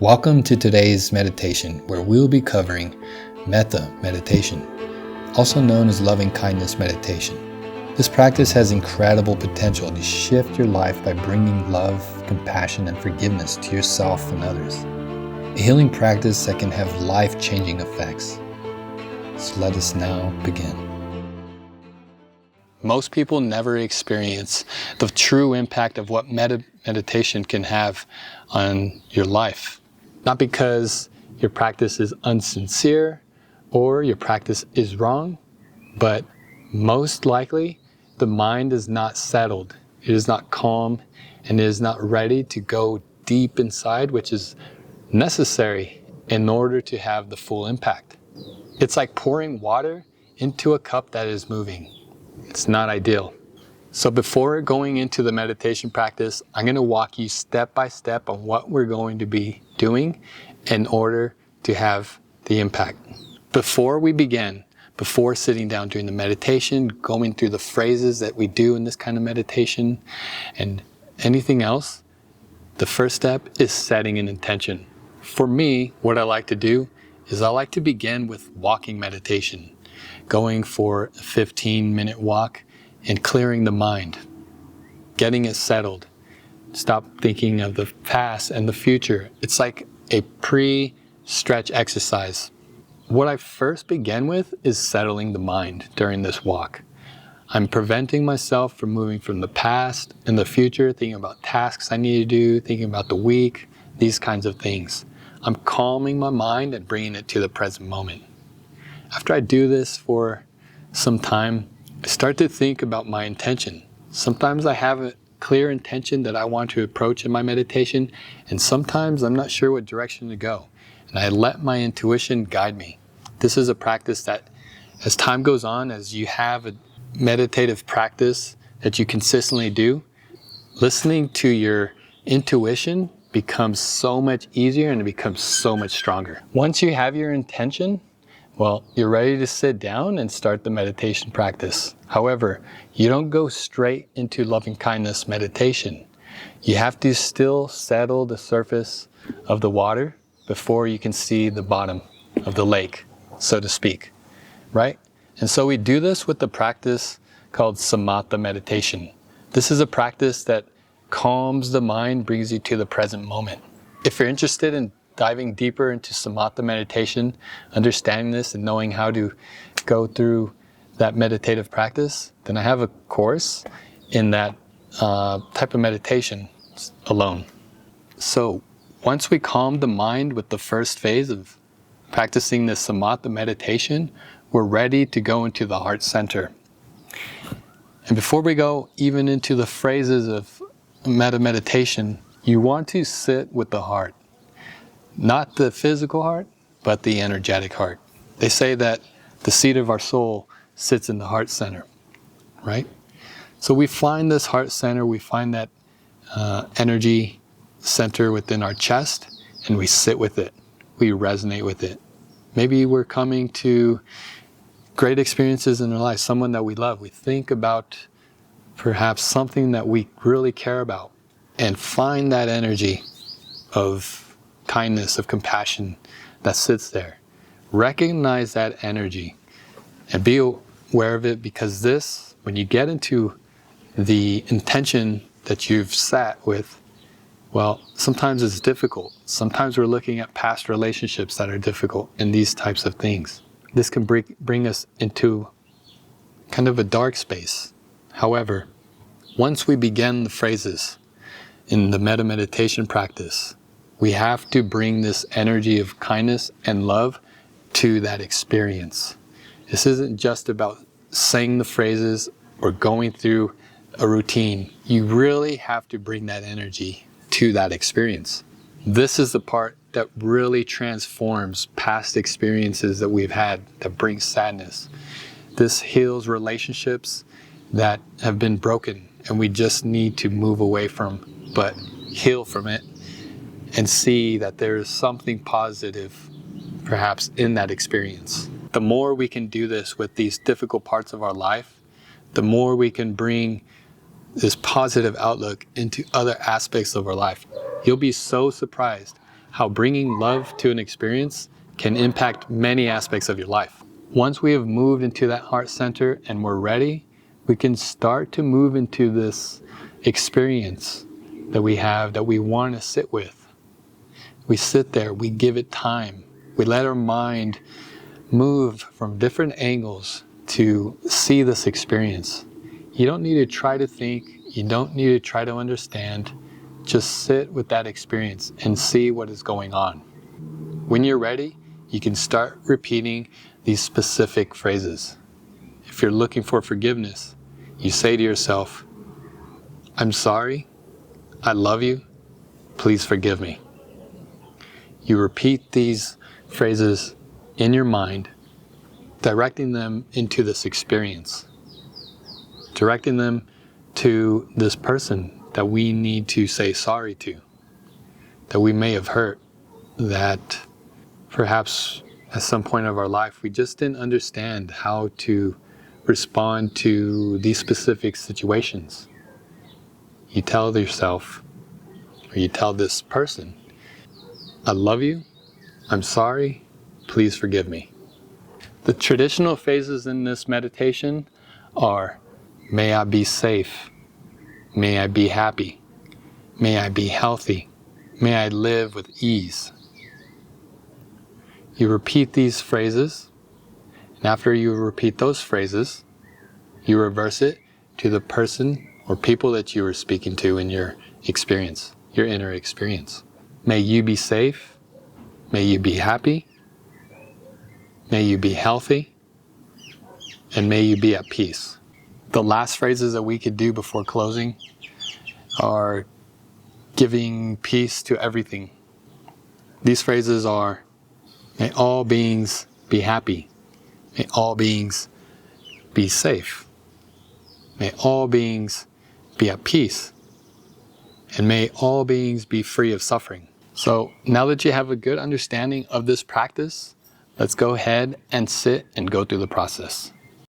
Welcome to today's meditation, where we'll be covering Metta Meditation, also known as loving kindness meditation. This practice has incredible potential to shift your life by bringing love, compassion, and forgiveness to yourself and others. A healing practice that can have life-changing effects. So let us now begin. Most people never experience the true impact of what meditation can have on your life. Not because your practice is unsincere or your practice is wrong, but most likely the mind is not settled. It is not calm and it is not ready to go deep inside, which is necessary in order to have the full impact. It's like pouring water into a cup that is moving. It's not ideal. So before going into the meditation practice, I'm going to walk you step by step on what we're going to be doing in order to have the impact. Before we begin, before sitting down during the meditation, going through the phrases that we do in this kind of meditation and anything else, the first step is setting an intention. For me, what I like to do is I like to begin with walking meditation, going for a 15-minute walk and clearing the mind, getting it settled. Stop thinking of the past and the future. It's like a pre-stretch exercise. What I first begin with is settling the mind during this walk. I'm preventing myself from moving from the past and the future, thinking about tasks I need to do, thinking about the week, these kinds of things. I'm calming my mind and bringing it to the present moment. After I do this for some time, I start to think about my intention. Sometimes I have a clear intention that I want to approach in my meditation, and sometimes I'm not sure what direction to go. And I let my intuition guide me. This is a practice that, as time goes on, as you have a meditative practice that you consistently do, listening to your intuition becomes so much easier and it becomes so much stronger. Once you have your intention, well, you're ready to sit down and start the meditation practice. However, you don't go straight into loving kindness meditation. You have to still settle the surface of the water before you can see the bottom of the lake, so to speak, right? And so we do this with the practice called samatha meditation. This is a practice that calms the mind, brings you to the present moment. If you're interested in diving deeper into samatha meditation, understanding this and knowing how to go through that meditative practice, then I have a course in that type of meditation alone. So once we calm the mind with the first phase of practicing this samatha meditation, we're ready to go into the heart center. And before we go even into the phrases of metta meditation, you want to sit with the heart. Not the physical heart, but the energetic heart. They say that the seat of our soul sits in the heart center, right? So we find this heart center, we find that energy center within our chest, and we sit with it. We resonate with it. Maybe we're coming to great experiences in our life, someone that we love. We think about perhaps something that we really care about and find that energy of kindness, of compassion that sits there. Recognize that energy and be aware of it, because this, when you get into the intention that you've sat with, well, sometimes it's difficult. Sometimes we're looking at past relationships that are difficult and these types of things. This can bring us into kind of a dark space. However, once we begin the phrases in the metta meditation practice, we have to bring this energy of kindness and love to that experience. This isn't just about saying the phrases or going through a routine. You really have to bring that energy to that experience. This is the part that really transforms past experiences that we've had that bring sadness. This heals relationships that have been broken and we just need to move away from, but heal from it. And see that there is something positive, perhaps, in that experience. The more we can do this with these difficult parts of our life, the more we can bring this positive outlook into other aspects of our life. You'll be so surprised how bringing love to an experience can impact many aspects of your life. Once we have moved into that heart center and we're ready, we can start to move into this experience that we have, that we want to sit with. We sit there, we give it time. We let our mind move from different angles to see this experience. You don't need to try to think, you don't need to try to understand. Just sit with that experience and see what is going on. When you're ready, you can start repeating these specific phrases. If you're looking for forgiveness, you say to yourself, I'm sorry, I love you, please forgive me. You repeat these phrases in your mind, directing them into this experience, directing them to this person that we need to say sorry to, that we may have hurt, that perhaps at some point of our life we just didn't understand how to respond to these specific situations. You tell yourself, or you tell this person, I love you, I'm sorry, please forgive me. The traditional phases in this meditation are, may I be safe, may I be happy, may I be healthy, may I live with ease. You repeat these phrases, and after you repeat those phrases, you reverse it to the person or people that you were speaking to in your experience, your inner experience. May you be safe, may you be happy, may you be healthy, and may you be at peace. The last phrases that we could do before closing are giving peace to everything. These phrases are, may all beings be happy, may all beings be safe, may all beings be at peace, and may all beings be free of suffering. So now that you have a good understanding of this practice, let's go ahead and sit and go through the process.